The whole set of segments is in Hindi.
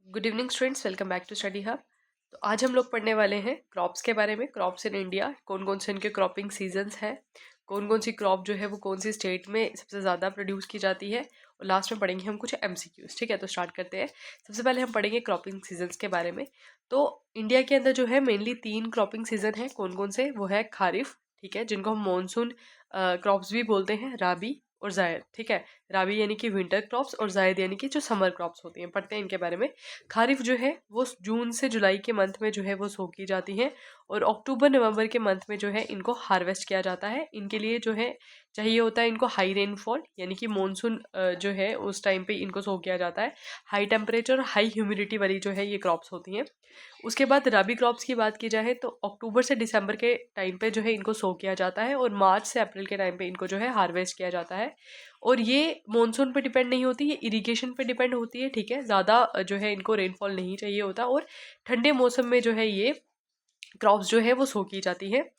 Good evening students, welcome back to study hub. तो आज हम लोग पढ़ने वाले हैं क्रॉप्स के बारे में। क्रॉप्स इन इंडिया, कौन कौन से इनके क्रॉपिंग सीजन्स हैं, कौन कौन सी क्रॉप जो है वो कौन सी स्टेट में सबसे ज़्यादा प्रोड्यूस की जाती है, और लास्ट में पढ़ेंगे हम कुछ एमसीक्यूज। ठीक है, तो स्टार्ट करते हैं। सबसे पहले हम पढ़ेंगे क्रॉपिंग सीजन्स के बारे में। तो इंडिया के अंदर जो है मेनली 3 क्रॉपिंग सीजन है। कौन कौन से? वो है खारिफ, ठीक है, जिनको हम मानसून क्रॉप्स भी बोलते हैं, राबी और जायद। ठीक है, राबी यानी कि विंटर क्रॉप्स और जायद यानी कि जो समर क्रॉप्स होती हैं। पढ़ते हैं इनके बारे में। खारिफ जो है वो जून से जुलाई के मंथ में जो है वो सो की जाती है, और अक्टूबर नवंबर के मंथ में जो है इनको हार्वेस्ट किया जाता है। इनके लिए जो है चाहिए होता है इनको हाई रेनफॉल, यानी कि मानसून जो है उस टाइम पे इनको सो किया जाता है। हाई टेम्परेचर और हाई ह्यूमिडिटी वाली जो है ये क्रॉप्स होती हैं। उसके बाद रबी क्रॉप्स की बात की जाए तो अक्टूबर से दिसंबर के टाइम पे जो है इनको सो किया जाता है, और मार्च से अप्रैल के टाइम पे इनको जो है हार्वेस्ट किया जाता है। और ये मॉनसून पे डिपेंड नहीं होती, ये इरिगेशन पे डिपेंड होती है। ठीक है, ज़्यादा जो है इनको रेनफॉल नहीं चाहिए होता, और ठंडे मौसम में जो है ये क्रॉप्स जो है वो सो की जाती है।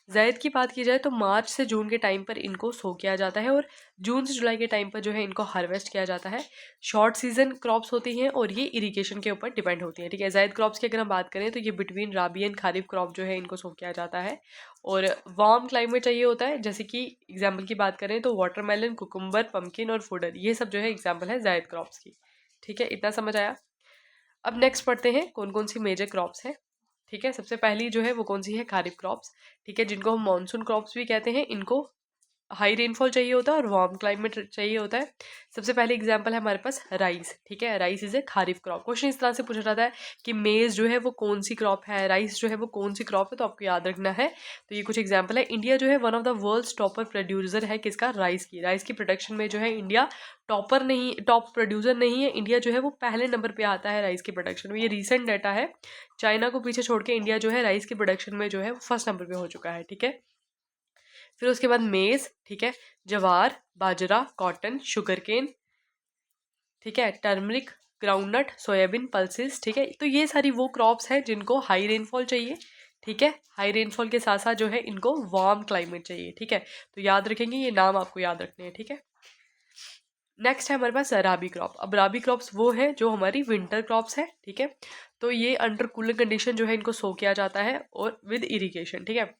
जायद की बात की जाए तो मार्च से जून के टाइम पर इनको सो किया जाता है, और जून से जुलाई के टाइम पर जो है इनको हार्वेस्ट किया जाता है। शॉर्ट सीजन क्रॉप्स होती हैं और ये इरिगेशन के ऊपर डिपेंड होती हैं। ठीक है, जायद क्रॉप्स की अगर हम बात करें तो ये between rabi and kharif crop जो है इनको सो किया जाता है, और वार्म क्लाइमेट चाहिए होता है। जैसे कि एग्जाम्पल की बात करें तो वाटरमेलन, कुकुम्बर, पम्पकिन और फूडर, ये सब जो है एग्जाम्पल है जायद क्रॉप्स की। ठीक है, इतना समझ आया। अब नेक्स्ट पढ़ते हैं कौन कौन सी मेजर क्रॉप्स हैं। ठीक है, सबसे पहली जो है वो कौन सी है? खारिफ क्रॉप्स। ठीक है, जिनको हम मानसून क्रॉप्स भी कहते हैं। इनको हाई रेनफॉल चाहिए होता है और वार्म क्लाइमेट चाहिए होता है। सबसे पहले एग्जांपल है हमारे पास राइस। ठीक है, rice is a kharif crop. Question इस तरह से पूछा जाता है कि मेज जो है वो कौन सी क्रॉप है, राइस जो है वो कौन सी क्रॉप है, तो आपको याद रखना है। तो ये कुछ एग्जांपल है। इंडिया जो है one of the world's topper producer है किसका? राइस की। राइस की प्रोडक्शन में जो है इंडिया टॉप प्रोड्यूसर नहीं है। इंडिया जो है वो पहले नंबर पे आता है राइस की प्रोडक्शन में। ये रिसेंट डाटा है। चाइना को पीछे छोड़ के इंडिया जो है राइस की प्रोडक्शन में जो है वो फर्स्ट नंबर पे हो चुका है। ठीक है, फिर उसके बाद मेज, ठीक है, जवार, बाजरा, कॉटन, शुगर केन, ठीक है, टर्मरिक, ग्राउंडनट, सोयाबीन, पल्सेस। ठीक है, तो ये सारी वो क्रॉप्स हैं जिनको हाई रेनफॉल चाहिए। ठीक है, हाई रेनफॉल के साथ साथ जो है इनको वार्म क्लाइमेट चाहिए। ठीक है, तो याद रखेंगे, ये नाम आपको याद रखने हैं। ठीक है, नेक्स्ट है हमारे पास राबी क्रॉप। अब राबी क्रॉप्स वो है जो हमारी विंटर क्रॉप्स है। ठीक है, तो ये अंडर कूलिंग कंडीशन जो है इनको सो किया जाता है, और विद इरिगेशन। ठीक है,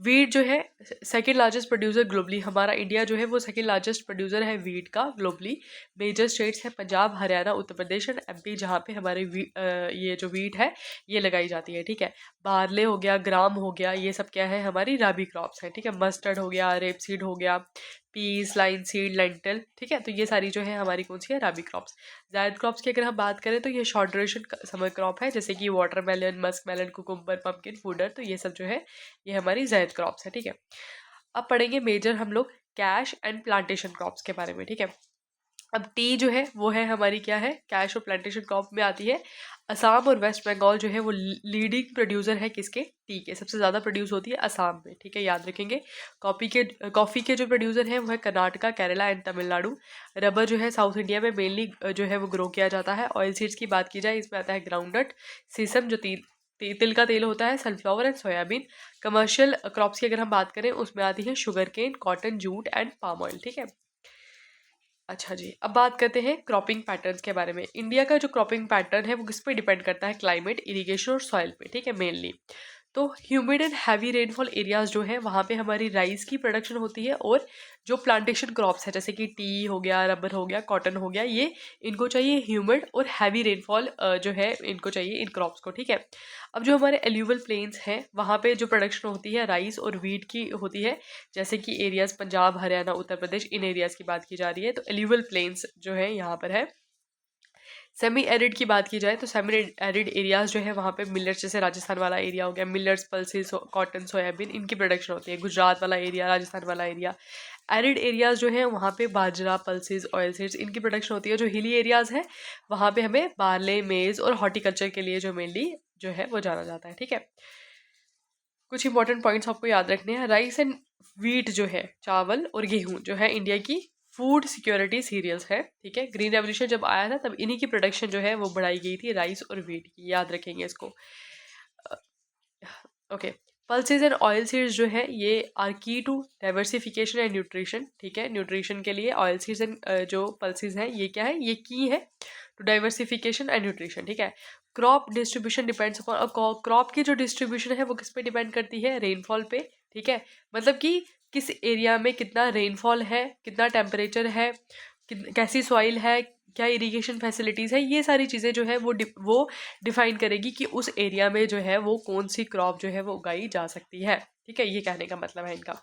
वीट जो है सेकंड लार्जेस्ट प्रोड्यूसर ग्लोबली, हमारा इंडिया जो है वो सेकंड लार्जेस्ट प्रोड्यूसर है वीट का ग्लोबली। मेजर स्टेट्स है पंजाब, हरियाणा, उत्तर प्रदेश एंड एमपी, जहाँ पे हमारे ये जो वीट है ये लगाई जाती है। ठीक है, बार्ले हो गया, ग्राम हो गया, ये सब क्या है? हमारी राबी क्रॉप्स है। ठीक है, मस्टर्ड हो गया, रेपसीड हो गया, पीस, लाइन सीड, लेंटल। ठीक है, तो ये सारी जो है हमारी कौन सी है? राबी क्रॉप्स। जायद क्रॉप्स की अगर हम बात करें तो ये शॉर्ट ड्यूरेशन समर क्रॉप है, जैसे कि watermelon, musk melon, cucumber, pumpkin, fodder, तो ये सब जो है ये हमारी जायद क्रॉप्स है। ठीक है, अब पढ़ेंगे मेजर हम लोग कैश एंड प्लांटेशन क्रॉप्स के बारे में। ठीक है, अब टी जो है वो है हमारी क्या है? कैश और प्लांटेशन क्रॉप में आती है। असम और वेस्ट बंगाल जो है वो लीडिंग प्रोड्यूसर है किसके? टी के। सबसे ज़्यादा प्रोड्यूस होती है असम में। ठीक है, याद रखेंगे। कॉफ़ी के जो प्रोड्यूसर हैं वो है कर्नाटका, केरला एंड तमिलनाडु। रबर जो है साउथ इंडिया में मेनली जो है वो ग्रो किया जाता है। ऑयल सीड्स की बात की जाए, इसमें आता है ग्राउंडनट, सीसम जो तिल का तेल होता है, sunflower and soybean. Commercial crops की अगर हम बात करें उसमें आती है sugar cane, cotton, jute and palm oil. ठीक है, अच्छा जी, अब बात करते हैं क्रॉपिंग पैटर्न्स के बारे में। इंडिया का जो क्रॉपिंग पैटर्न है वो किस पे डिपेंड करता है? क्लाइमेट, इरिगेशन और सॉइल पे। ठीक है, मेनली तो humid and heavy rainfall areas जो है वहाँ पे हमारी राइस की प्रोडक्शन होती है, और जो प्लांटेशन क्रॉप्स है जैसे कि टी हो गया, रबर हो गया, कॉटन हो गया, ये इनको चाहिए ह्यूमिड और हैवी रेनफॉल जो है इनको चाहिए इन क्रॉप्स को। ठीक है, अब जो हमारे एल्यूवल प्लेन्स हैं वहाँ पे जो प्रोडक्शन होती है राइस और वीट की होती है, जैसे कि एरियाज पंजाब, हरियाणा, उत्तर प्रदेश, इन एरियाज की बात की जा रही है। तो एल्यूवल प्लेन्स जो है यहाँ पर है। सेमी एरिड की बात की जाए तो सेमी एरिड एरियाज जो है वहाँ पे मिलट्स, जैसे राजस्थान वाला एरिया हो गया, मिलट्स, पल्सेस, कॉटन, सोयाबीन, इनकी प्रोडक्शन होती है। गुजरात वाला एरिया, राजस्थान वाला एरिया। एरिड एरियाज जो है वहाँ पे बाजरा, पल्सेस, ऑयल सीड्स, इनकी प्रोडक्शन होती है। जो हिली एरियाज है वहाँ पे हमें बार्ले, मेज और हॉर्टिकल्चर के लिए जो मेनली जो है वो जाना जाता है। ठीक है, कुछ इंपॉर्टेंट पॉइंट्स आपको याद रखने हैं। राइस एंड वीट जो है, चावल और गेहूं जो है इंडिया की फूड सिक्योरिटी सीरियल्स है। ठीक है, ग्रीन रेवोल्यूशन जब आया था तब इन्हीं की प्रोडक्शन जो है वो बढ़ाई गई थी, राइस और वीट की। याद रखेंगे इसको। Okay, pulses and oil seeds जो है ये आर की टू डाइवर्सिफिकेशन एंड न्यूट्रिशन। ठीक है, न्यूट्रिशन के लिए ऑयल सीड्स एंड जो पल्सेस हैं ये क्या है? ये की है टू डाइवर्सिफिकेशन एंड न्यूट्रिशन, ठीक है। Crop distribution depends upon, crop की जो डिस्ट्रीब्यूशन है वो किस पे डिपेंड करती है, रेनफॉल पे, ठीक है। मतलब कि किस एरिया में कितना रेनफॉल है, कितना टेम्परेचर है, कैसी सॉइल है, क्या इरिगेशन फैसिलिटीज़ है, ये सारी चीज़ें जो है वो डिफाइन करेगी कि उस एरिया में जो है वो कौन सी क्रॉप जो है वो उगाई जा सकती है, ठीक है। ये कहने का मतलब है इनका।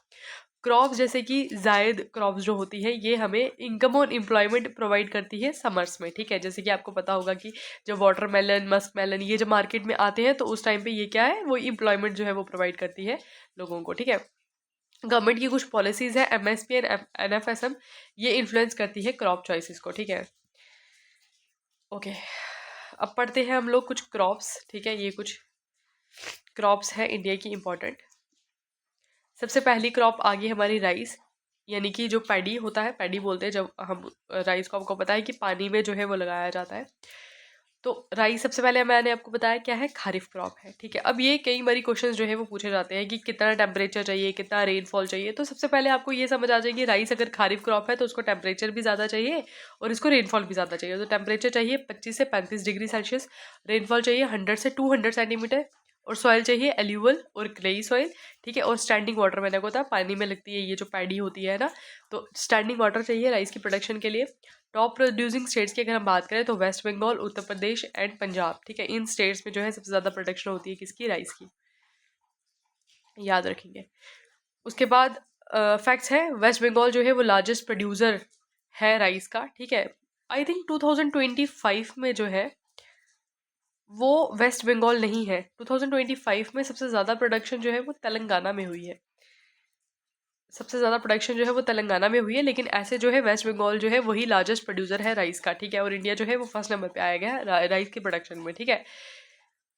क्रॉप्स जैसे कि जायद क्रॉप्स जो होती है ये हमें इनकम और एम्प्लॉयमेंट प्रोवाइड करती है समर्स में, ठीक है। जैसे कि आपको पता होगा कि जब वाटरमेलन, मस्क मेलन ये जब मार्केट में आते हैं तो उस टाइम पे ये क्या है, वो एम्प्लॉयमेंट जो है वो प्रोवाइड करती है लोगों को, ठीक है। गवर्नमेंट की कुछ पॉलिसीज है, MSP एंड NFSM, ये इन्फ्लुएंस करती है क्रॉप चॉइसेस को, ठीक है। ओके, अब पढ़ते हैं हम लोग कुछ क्रॉप्स, ठीक है। ये कुछ क्रॉप्स है इंडिया की इम्पोर्टेंट। सबसे पहली क्रॉप आ गई हमारी राइस, यानी कि जो पैडी होता है, पैडी बोलते हैं जब हम राइस को, आपको पता है कि पानी में जो है वो लगाया जाता है। तो राइस सबसे पहले मैंने आपको बताया क्या है, खारिफ क्रॉप है, ठीक है। अब ये कई बारी क्वेश्चन जो है वो पूछे जाते हैं कि कितना टेम्परेचर चाहिए, कितना रेनफॉल चाहिए। तो सबसे पहले आपको ये समझ आ जाएगी, राइस अगर खारिफ क्रॉप है तो उसको टेम्परेचर भी ज़्यादा चाहिए और इसको रेनफॉल भी ज़्यादा चाहिए। तो टेम्परेचर चाहिए 25 से 35 डिग्री सेल्सियस, रेनफॉल चाहिए 100 से 200 सेंटीमीटर, और सॉइल चाहिए एल्यूवल और क्लेई सॉइल, ठीक है। और स्टैंडिंग वाटर, मैंने को था पानी में लगती है ये जो पैडी होती है ना, तो स्टैंडिंग वाटर चाहिए राइस की प्रोडक्शन के लिए। टॉप प्रोड्यूसिंग स्टेट्स की अगर हम बात करें तो वेस्ट बंगाल, उत्तर प्रदेश एंड पंजाब, ठीक है। इन स्टेट्स में जो है सबसे ज़्यादा प्रोडक्शन होती है किसकी, राइस की, याद रखेंगे। उसके बाद फैक्ट्स है, वेस्ट बंगाल जो है वो लार्जेस्ट प्रोड्यूसर है राइस का, ठीक है। आई थिंक 2025 में जो है वो वेस्ट बंगाल नहीं है, 2025 में सबसे ज़्यादा प्रोडक्शन जो है वो तेलंगाना में हुई है, सबसे ज़्यादा प्रोडक्शन जो है वो तेलंगाना में हुई है। लेकिन ऐसे जो है वेस्ट बंगाल जो है वही लार्जेस्ट प्रोड्यूसर है राइस का, ठीक है। और इंडिया जो है वो फर्स्ट नंबर पे आया गया है राइस की प्रोडक्शन में, ठीक है।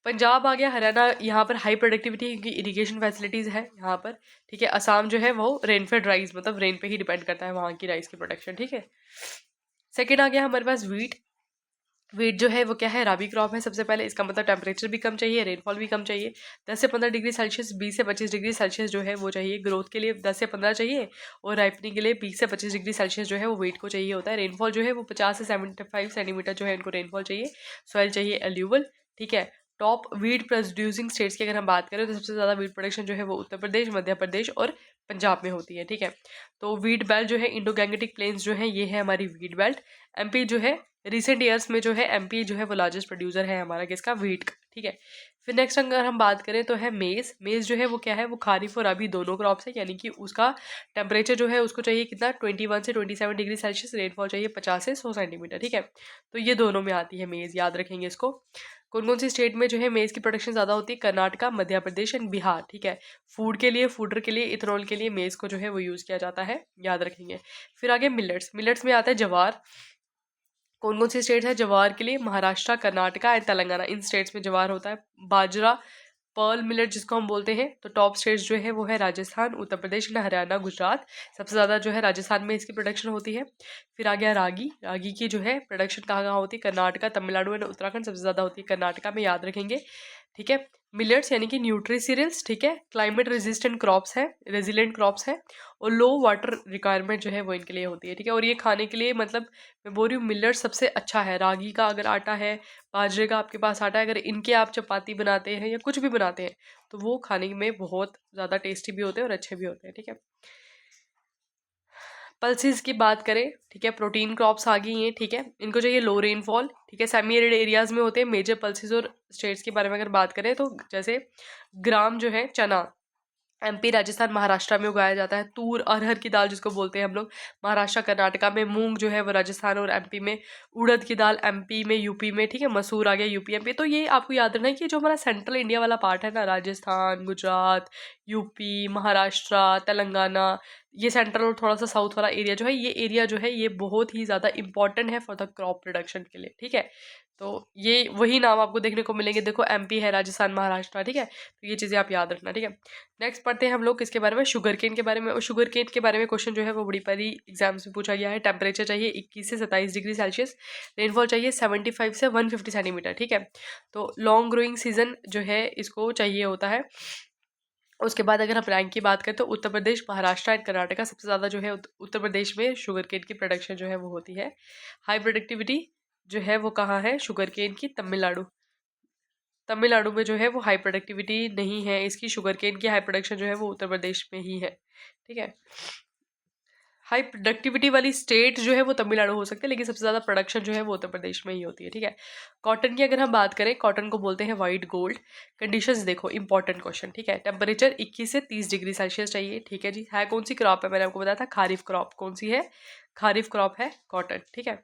पंजाब आ गया, हरियाणा, यहाँ पर हाई प्रोडक्टिविटी क्योंकि इरिगेशन फैसिलिटीज़ है यहाँ पर, ठीक है। असम जो है वो रेनफेड राइस, मतलब रेन पे ही डिपेंड करता है वहाँ की राइस की प्रोडक्शन, ठीक है। सेकेंड आ गया हमारे पास वीट। वीट जो है वो क्या है, राबी क्रॉप है सबसे पहले। इसका मतलब टेम्परेचर भी कम चाहिए, रेनफॉल भी कम चाहिए, 10 से 15 डिग्री सेल्सियस, 20 से 25 डिग्री सेल्सियस जो है वो चाहिए। ग्रोथ के लिए 10 से 15 चाहिए, और राइपनिंग के लिए 20 से 25 डिग्री सेल्सियस जो है वो वीट को चाहिए होता है। रेनफॉल जो है वो 50 से 75 सेंटीमीटर जो है इनको रेनफॉल चाहिए। सॉइल चाहिए एल्यूवल, ठीक है। टॉप वीट प्रोड्यूसिंग स्टेट्स की अगर हम बात करें तो सबसे ज़्यादा वीट प्रोडक्शन जो है वो उत्तर प्रदेश, मध्य प्रदेश और पंजाब में होती है, ठीक है। तो वीट बेल्ट जो है, इंडो गैंगेटिक प्लेन्स जो है, ये है हमारी वीट बेल्ट। MP जो है रिसेंट ईयर्स में जो है MP जो है वो लार्जेस्ट प्रोड्यूसर है हमारा किसका, वीट का, ठीक है। फिर नेक्स्ट अगर हम बात करें तो है मेज़। मेज़ जो है वो क्या है, वो खारिफ और रबी दोनों क्रॉप्स है, यानी कि उसका टेम्परेचर जो है उसको चाहिए कितना, 21 से 27 डिग्री सेल्सियस, रेनफॉल चाहिए 50 से 100 सेंटीमीटर, ठीक है। तो ये दोनों में आती है मेज़, याद रखेंगे इसको। कौन कौन सी स्टेट में जो है मेज़ की प्रोडक्शन ज़्यादा होती है, कर्नाटका, मध्य प्रदेश एंड बिहार, ठीक है। फूड के लिए, फूडर के लिए, इथेनॉल के लिए मेज़ को जो है वो यूज़ किया जाता है, याद रखेंगे। फिर आगे मिलेट्स। मिलेट्स में आता है जवार। कौन कौन सी स्टेट्स है जवार के लिए, Maharashtra, Karnataka and Telangana, in states में जवार होता है। बाजरा, पर्ल मिलेट जिसको हम बोलते हैं, तो टॉप स्टेट्स जो है वो है राजस्थान, उत्तर प्रदेश, हरियाणा, गुजरात। सबसे ज़्यादा जो है राजस्थान में इसकी प्रोडक्शन होती है। फिर आ गया रागी। रागी की जो है प्रोडक्शन कहाँ कहाँ होती है, कर्नाटका, तमिलनाडु एंड उत्तराखंड, सबसे ज़्यादा होती है कर्नाटका में, याद रखेंगे, ठीक है। मिलेट्स यानी कि न्यूट्री सीरियल्स, ठीक है। क्लाइमेट रेजिस्टेंट क्रॉप्स है, रेजिलेंट क्रॉप्स है, और लो वाटर रिक्वायरमेंट जो है वो इनके लिए होती है, ठीक है। और ये खाने के लिए, मतलब मैं बोल रही हूँ मिलेट सबसे अच्छा है। रागी का अगर आटा है, बाजरे का आपके पास आटा है, अगर इनके आप चपाती बनाते हैं या कुछ भी बनाते हैं तो वो खाने में बहुत ज़्यादा टेस्टी भी होते हैं और अच्छे भी होते हैं, ठीक है। पल्सेस की बात करें, ठीक है, प्रोटीन क्रॉप्स आ गई हैं, ठीक है। इनको चाहिए लो रेनफॉल, ठीक है, सेमी एरिड एरियाज में होते हैं। मेजर पल्सेस और स्टेट्स के बारे में अगर बात करें तो जैसे ग्राम जो है चना, MP, राजस्थान, महाराष्ट्र में उगाया जाता है। तूर, अरहर की दाल जिसको बोलते हैं हम लोग, महाराष्ट्र, कर्नाटका में। मूंग जो है वो राजस्थान और MP में। उड़द की दाल MP में, UP में, ठीक है। मसूर आ गया UP MP। तो ये आपको याद रखना है कि जो हमारा सेंट्रल इंडिया वाला पार्ट है ना, राजस्थान, गुजरात, UP, महाराष्ट्र, तेलंगाना, ये सेंट्रल और थोड़ा सा साउथ वाला एरिया जो है, ये एरिया जो है ये बहुत ही ज़्यादा इंपॉर्टेंट है फॉर द क्रॉप प्रोडक्शन के लिए, ठीक है। तो ये वही नाम आपको देखने को मिलेंगे, देखो MP है, राजस्थान, महाराष्ट्र, ठीक है। तो ये चीज़ें आप याद रखना, ठीक है। नेक्स्ट पढ़ते हैं हम लोग किसके बारे में, शुगर केन के बारे में। और शुगर केन के बारे में क्वेश्चन जो है वो बड़ी पहली एग्जाम्स में पूछा गया है। टेम्परेचर चाहिए 21 से 27 डिग्री सेल्सियस, रेनफॉल चाहिए 75 से 150 सेंटीमीटर, ठीक है। तो लॉन्ग ग्रोइंग सीजन जो है इसको चाहिए होता है। उसके बाद अगर हम रैंक की बात करें तो उत्तर प्रदेश, महाराष्ट्र एंड कर्नाटका, सबसे ज़्यादा जो है उत्तर प्रदेश में शुगर केन की प्रोडक्शन जो है वो होती है। हाई प्रोडक्टिविटी जो है वो कहाँ है, शुगर केन की तमिलनाडु। तमिलनाडु में जो है वो हाई प्रोडक्टिविटी नहीं है इसकी, शुगर केन की हाई प्रोडक्शन जो है वो उत्तर प्रदेश में ही है। ठीक है, हाई प्रोडक्टिविटी वाली स्टेट जो है वो तमिलनाडु हो सकती है, लेकिन सबसे ज़्यादा प्रोडक्शन जो है वो उत्तर प्रदेश में ही होती है। ठीक है, कॉटन की अगर हम बात करें, कॉटन को बोलते हैं वाइट गोल्ड। कंडीशंस देखो, इंपॉर्टेंट क्वेश्चन। ठीक है, टेम्परेचर 21 से 30 डिग्री सेल्सियस चाहिए। ठीक है जी, है कौन सी क्रॉप है, मैंने आपको बताया था खारिफ क्रॉप। कौन सी है, खारिफ क्रॉप है कॉटन। ठीक है,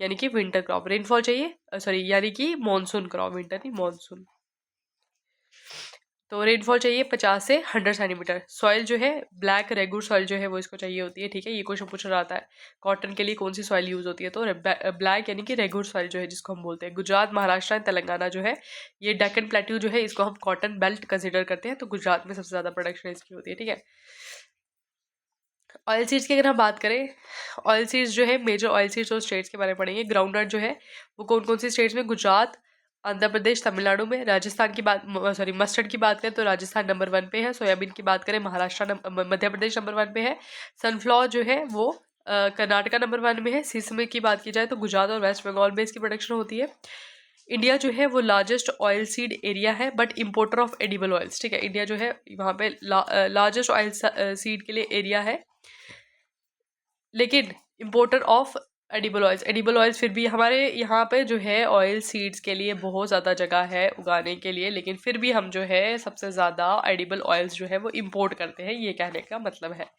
यानी कि विंटर क्रॉप। रेनफॉल चाहिए, सॉरी यानी कि मानसून क्रॉप, विंटर नहीं मानसून। तो रेनफॉल चाहिए 50 से 100 सेंटीमीटर। सॉइल जो है ब्लैक रेगुर सॉइल जो है वो इसको चाहिए होती है। ठीक है, ये क्वेश्चन पूछा जाता है कॉटन के लिए कौन सी सॉइल यूज होती है, तो ब्लैक यानी कि रेगुर सॉइल जो है जिसको हम बोलते हैं। गुजरात, महाराष्ट्र, तेलंगाना जो है ये डेक्कन प्लेट्यू जो है इसको हम कॉटन बेल्ट कंसिडर करते हैं, तो गुजरात में सबसे ज़्यादा प्रोडक्शन इसकी होती है। ठीक है, ऑयल सीड्स की अगर हम बात करें, ऑयल सीड्स जो है मेजर ऑयल सीड्स और स्टेट्स के बारे में पढ़ेंगे। ग्राउंड नट जो है वो कौन कौन सी स्टेट्स में, गुजरात, आंध्र प्रदेश, तमिलनाडु में। राजस्थान की बात, सॉरी मस्टर्ड की बात करें तो राजस्थान नंबर 1 पे है। सोयाबीन की बात करें, महाराष्ट्र मध्य प्रदेश नंबर 1 पे है। सनफ्लावर जो है वो कर्नाटका नंबर 1 में है। सीसम की बात की जाए तो गुजरात और वेस्ट बंगाल में इसकी प्रोडक्शन होती है। इंडिया जो है वो लार्जेस्ट ऑयल सीड एरिया है but importer of edible oils. ठीक है, इंडिया जो है वहाँ पे लार्जेस्ट ऑयल सीड के लिए एरिया है, लेकिन importer of edible oils. Edible oils फिर भी हमारे यहाँ पे जो है ऑयल सीड्स के लिए बहुत ज़्यादा जगह है उगाने के लिए, लेकिन फिर भी हम जो है सबसे ज़्यादा एडिबल ऑयल्स जो है वो इम्पोर्ट करते हैं, ये कहने का मतलब है।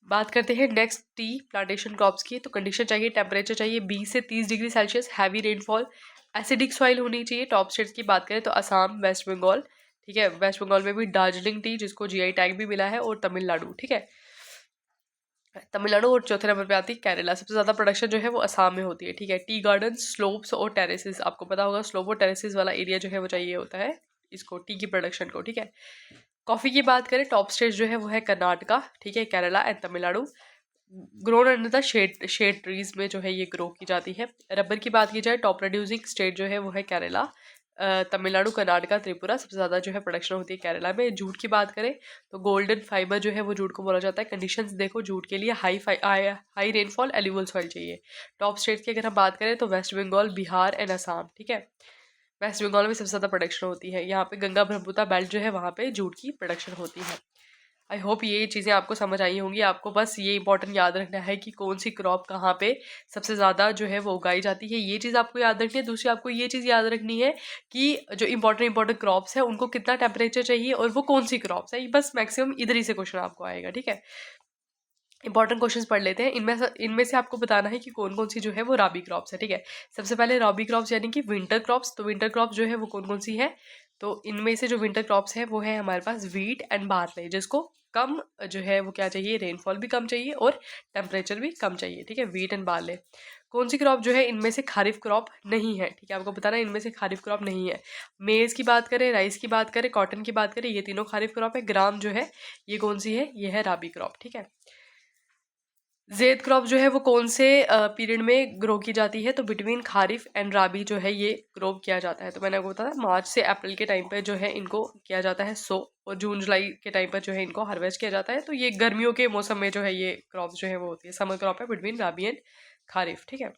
बात करते हैं नेक्स्ट टी प्लांटेशन क्रॉप्स की। तो कंडीशन चाहिए, टेम्परेचर चाहिए 20 से 30 degree Celsius, heavy rainfall, acidic soil होनी चाहिए। टॉप स्टेट्स की बात करें तो असम, वेस्ट बंगाल। ठीक है, वेस्ट बंगाल में भी दार्जिलिंग टी जिसको जीआई टैग भी मिला है, और तमिलनाडु। ठीक है, तमिलनाडु, और चौथे नंबर पे आती है केरला। सबसे ज़्यादा प्रोडक्शन जो है वो असम में होती है। ठीक है, टी गार्डन, स्लोप्स और टेरेसेस, आपको पता होगा स्लोप और टेरेसेस वाला एरिया जो है वो चाहिए होता है इसको, टी की प्रोडक्शन को। ठीक है, कॉफ़ी की बात करें, टॉप स्टेट जो है वो है कर्नाटका, ठीक है, Kerala and Tamil Nadu. Grown under the shade shade trees में जो है ये ग्रो की जाती है। रबर की बात की जाए, टॉप प्रोड्यूसिंग स्टेट जो है वो है केरला, तमिलनाडु, कर्नाटका, त्रिपुरा। सबसे ज़्यादा जो है प्रोडक्शन होती है केरला में। जूट की बात करें तो गोल्डन फाइबर जो है वो जूट को बोला जाता है। कंडीशंस देखो, जूट के लिए हाई रेनफॉल, एल्यूवल सॉइल चाहिए। टॉप स्टेट्स की अगर हम बात करें तो वेस्ट बंगाल, बिहार एंड असम। ठीक है, वेस्ट बंगाल में सबसे ज़्यादा प्रोडक्शन होती है। यहाँ पे गंगा ब्रह्मपुत्र बेल्ट जो है वहाँ पे जूट की प्रोडक्शन होती है। आई होप ये चीज़ें आपको समझ आई होंगी। आपको बस ये इंपॉर्टेंट याद रखना है कि कौन सी क्रॉप कहाँ पे सबसे ज़्यादा जो है वो उगाई जाती है, ये चीज़ आपको याद रखनी है। दूसरी आपको ये चीज़ याद रखनी है कि जो इंपॉर्टेंट क्रॉप्स है उनको कितना टेम्परेचर चाहिए और वो कौन सी क्रॉप्स है। बस मैक्सिमम इधर ही से क्वेश्चन आपको आएगा। ठीक है, इंपॉर्टेंट क्वेश्चंस पढ़ लेते हैं। इनमें से आपको बताना है कि कौन कौन सी जो है वो राबी क्रॉप्स है। ठीक है, सबसे पहले राबी क्रॉप्स यानी कि विंटर क्रॉप्स। तो विंटर क्रॉप्स जो है वो कौन कौन सी है, तो इनमें से जो विंटर क्रॉप्स है वो है हमारे पास वीट एंड बार्ले, जिसको कम जो है वो क्या चाहिए, रेनफॉल भी कम चाहिए और टेम्परेचर भी कम चाहिए। ठीक है, वीट एंड बार्ले। कौन सी क्रॉप जो है इनमें से खारिफ क्रॉप नहीं है। ठीक है, आपको बताना है इनमें से खारिफ क्रॉप नहीं है। मेज की बात करें, राइस की बात करें, कॉटन की बात करें, ये तीनों खारिफ क्रॉप है। ग्राम जो है ये कौन सी है, ये है राबी क्रॉप। ठीक है, ज़ैद क्रॉप जो है वो कौन से पीरियड में ग्रो की जाती है, तो बिटवीन खारिफ एंड राबी जो है ये ग्रो किया जाता है। तो मैंने आपको बताया मार्च से अप्रैल के टाइम पे जो है इनको किया जाता है सो, और जून जुलाई के टाइम पर जो है इनको हार्वेस्ट किया जाता है। तो ये गर्मियों के मौसम में जो है ये क्रॉप जो है वो होती है, समर क्रॉप है बिटवीन राबी एंड खारिफ। ठीक है,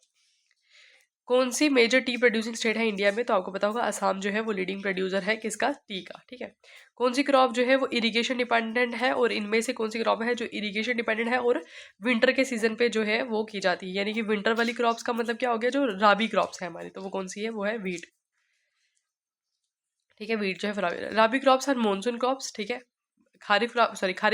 कौन सी मेजर टी प्रोड्यूसिंग स्टेट है इंडिया में, तो आपको पता होगा असम जो है वो लीडिंग प्रोड्यूसर है किसका, टी का। ठीक है, कौन सी क्रॉप जो है वो इरिगेशन डिपेंडेंट है, और इनमें से कौन सी क्रॉप है जो इरिगेशन डिपेंडेंट है और विंटर के सीजन पे जो है वो की जाती है, यानी कि विंटर वाली क्रॉप्स का मतलब क्या हो गया, जो राबी क्रॉप्स है हमारी, तो वो कौन सी है, वो है वीट। ठीक है, वीट जो है राबी क्रॉप्स और मानसून क्रॉप्स। ठीक है, खारिफ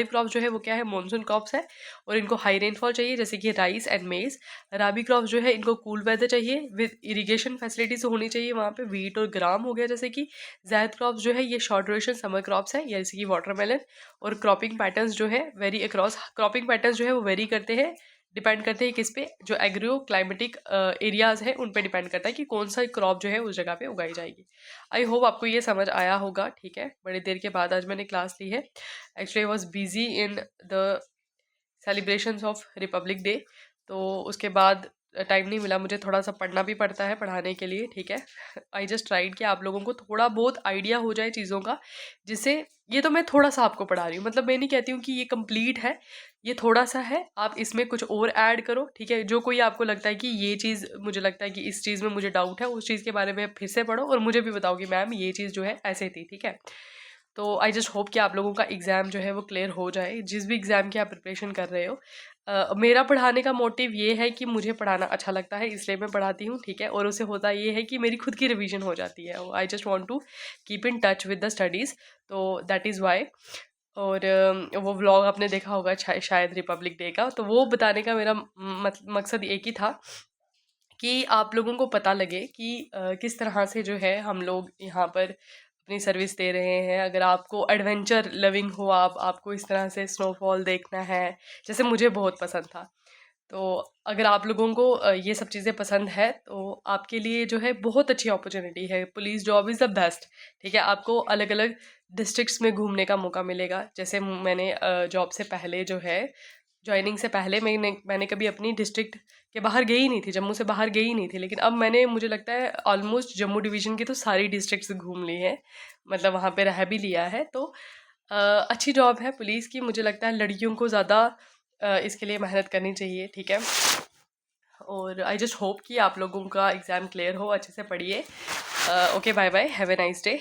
क्रॉप जो है वो क्या है, मानसून क्रॉप्स है, और इनको हाई रेनफॉल चाहिए जैसे कि राइस एंड मेज। राबी क्रॉप जो है इनको कूल वेदर चाहिए विद इरिगेशन फैसिलिटीज होनी चाहिए वहाँ पे। वीट और ग्राम हो गया जैसे कि। जायद क्रॉप्स जो है ये शॉर्ट ड्यूरेशन समर क्रॉप्स है जैसे कि वाटरमेलन। और क्रॉपिंग पैटर्न्स जो है वेरी अक्रॉस, क्रॉपिंग पैटर्न्स जो है वो वेरी करते हैं, डिपेंड करते हैं किस पे, जो एग्रो क्लाइमेटिक एरियाज है उन पे डिपेंड करता है कि कौन सा क्रॉप जो है उस जगह पे उगाई जाएगी। आई होप आपको ये समझ आया होगा। ठीक है, बड़ी देर के बाद आज मैंने क्लास ली है। Actually I was busy in the celebrations of Republic day, तो उसके बाद टाइम नहीं मिला, मुझे थोड़ा सा पढ़ना भी पड़ता है पढ़ाने के लिए, ठीक है। आई जस्ट ट्राइड कि आप लोगों को थोड़ा बहुत आइडिया हो जाए चीज़ों का, जिससे ये तो मैं थोड़ा सा आपको पढ़ा रही हूँ, मतलब मैं नहीं कहती हूँ कि ये कंप्लीट है, ये थोड़ा सा है, आप इसमें कुछ और ऐड करो, ठीक है। जो कोई आपको लगता है कि ये चीज़, मुझे लगता है कि इस चीज़ में मुझे डाउट है, उस चीज़ के बारे में फिर से पढ़ो और मुझे भी बताओ कि मैम ये चीज़ जो है ऐसे थी, ठीक है। तो आई जस्ट होप कि आप लोगों का एग्ज़ाम जो है वो क्लियर हो जाए, जिस भी एग्ज़ाम की आप प्रिपरेशन कर रहे हो। मेरा पढ़ाने का मोटिव ये है कि मुझे पढ़ाना अच्छा लगता है, इसलिए मैं पढ़ाती हूँ, ठीक है। और उससे होता ये है कि मेरी खुद की रिवीजन हो जाती है। I just want to keep in touch with the studies, तो दैट इज़ वाई। और वो व्लॉग आपने देखा होगा शायद रिपब्लिक डे का, तो वो बताने का मेरा मकसद एक ही था कि आप लोगों को पता लगे कि किस तरह से जो है हम लोग यहाँ पर अपनी सर्विस दे रहे हैं। अगर आपको एडवेंचर लविंग हो, आपको इस तरह से स्नोफॉल देखना है, जैसे मुझे बहुत पसंद था, तो अगर आप लोगों को ये सब चीज़ें पसंद है तो आपके लिए जो है बहुत अच्छी अपॉर्चुनिटी है। Police job is the best, ठीक है। आपको अलग अलग डिस्ट्रिक्ट्स में घूमने का मौका मिलेगा। जैसे मैंने जॉब से पहले जो है, जॉइनिंग से पहले मैंने कभी अपनी डिस्ट्रिक्ट के बाहर गई नहीं थी, जम्मू से बाहर गई नहीं थी, लेकिन अब मैंने, मुझे लगता है ऑलमोस्ट जम्मू डिवीज़न की तो सारी डिस्ट्रिक्ट्स घूम ली हैं, मतलब वहाँ पे रह भी लिया है। तो अच्छी जॉब है पुलिस की, मुझे लगता है लड़कियों को ज़्यादा इसके लिए मेहनत करनी चाहिए, ठीक है। और आई जस्ट होप कि आप लोगों का एग्ज़ाम क्लियर हो, अच्छे से पढ़िए। Okay, bye bye, have a nice day.